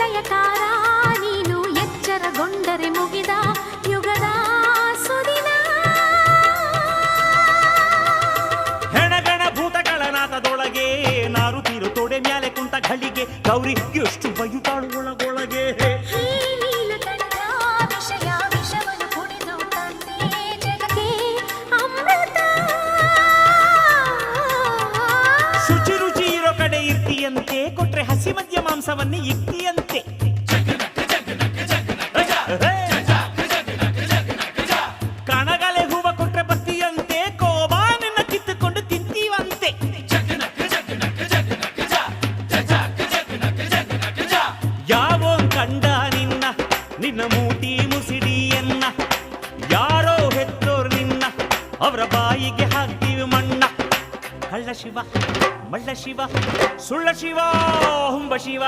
ಲಯಕಾರ ನೀನು ಎಚ್ಚರಗೊಂಡರೆ ಮುಗಿದ ಯುಗದ ಸುದಿನ. ಹೆಣಗಣ ಭೂತಗಳ ನಾಥದೊಳಗೆ ನಾರುತ್ತೀರು ತೊಡೆ ಮ್ಯಾಲೆ ಕುಂತ ಘಳಿಗೆ ಗೌರಿ ಎಷ್ಟು ಬಯುತ್ತಾಳು ಒಳಗೊಳಗೆ. ವಿಷಯ ವಿಷವನ್ನು ಕುಡಿದು ತಂದೆ ಜಗಕ್ಕೆ ಅಮೃತ. ಶುಚಿ ರುಚಿ ಇರೋ ಕಡೆ ಇರ್ತಿಯಂತೆ, ಕೊಟ್ರೆ ಹಸಿ ಮದ್ಯ ಮಾಂಸವನ್ನೇ ಇಕ್ತಿಯಂತೆ. ಕಣಗಲೆ ಹೂವ ಕೊಟ್ರೆ ಬತ್ತಿಯಂತೆ, ಕೋಬಾ ನಿನ್ನ ಕಿತ್ತುಕೊಂಡು ತಿಂತೀವಂತೆ. ಯಾವೋ ಕಂಡ ನಿನ್ನ ನಿನ್ನ ಮೂಟಿ ಮುಸಿಡಿಯನ್ನ, ಯಾರೋ ಹೆತ್ತೋರ್ ನಿನ್ನ ಅವರ ಬಾಯಿಗೆ ಹಾಕ್ತೀವಿ ಮಣ್ಣ. ಕಳ್ಳ ಶಿವ ಮಳ್ಳ ಶಿವ ಸುಳ್ಳ ಶಿವ ಹುಂಬ ಶಿವ.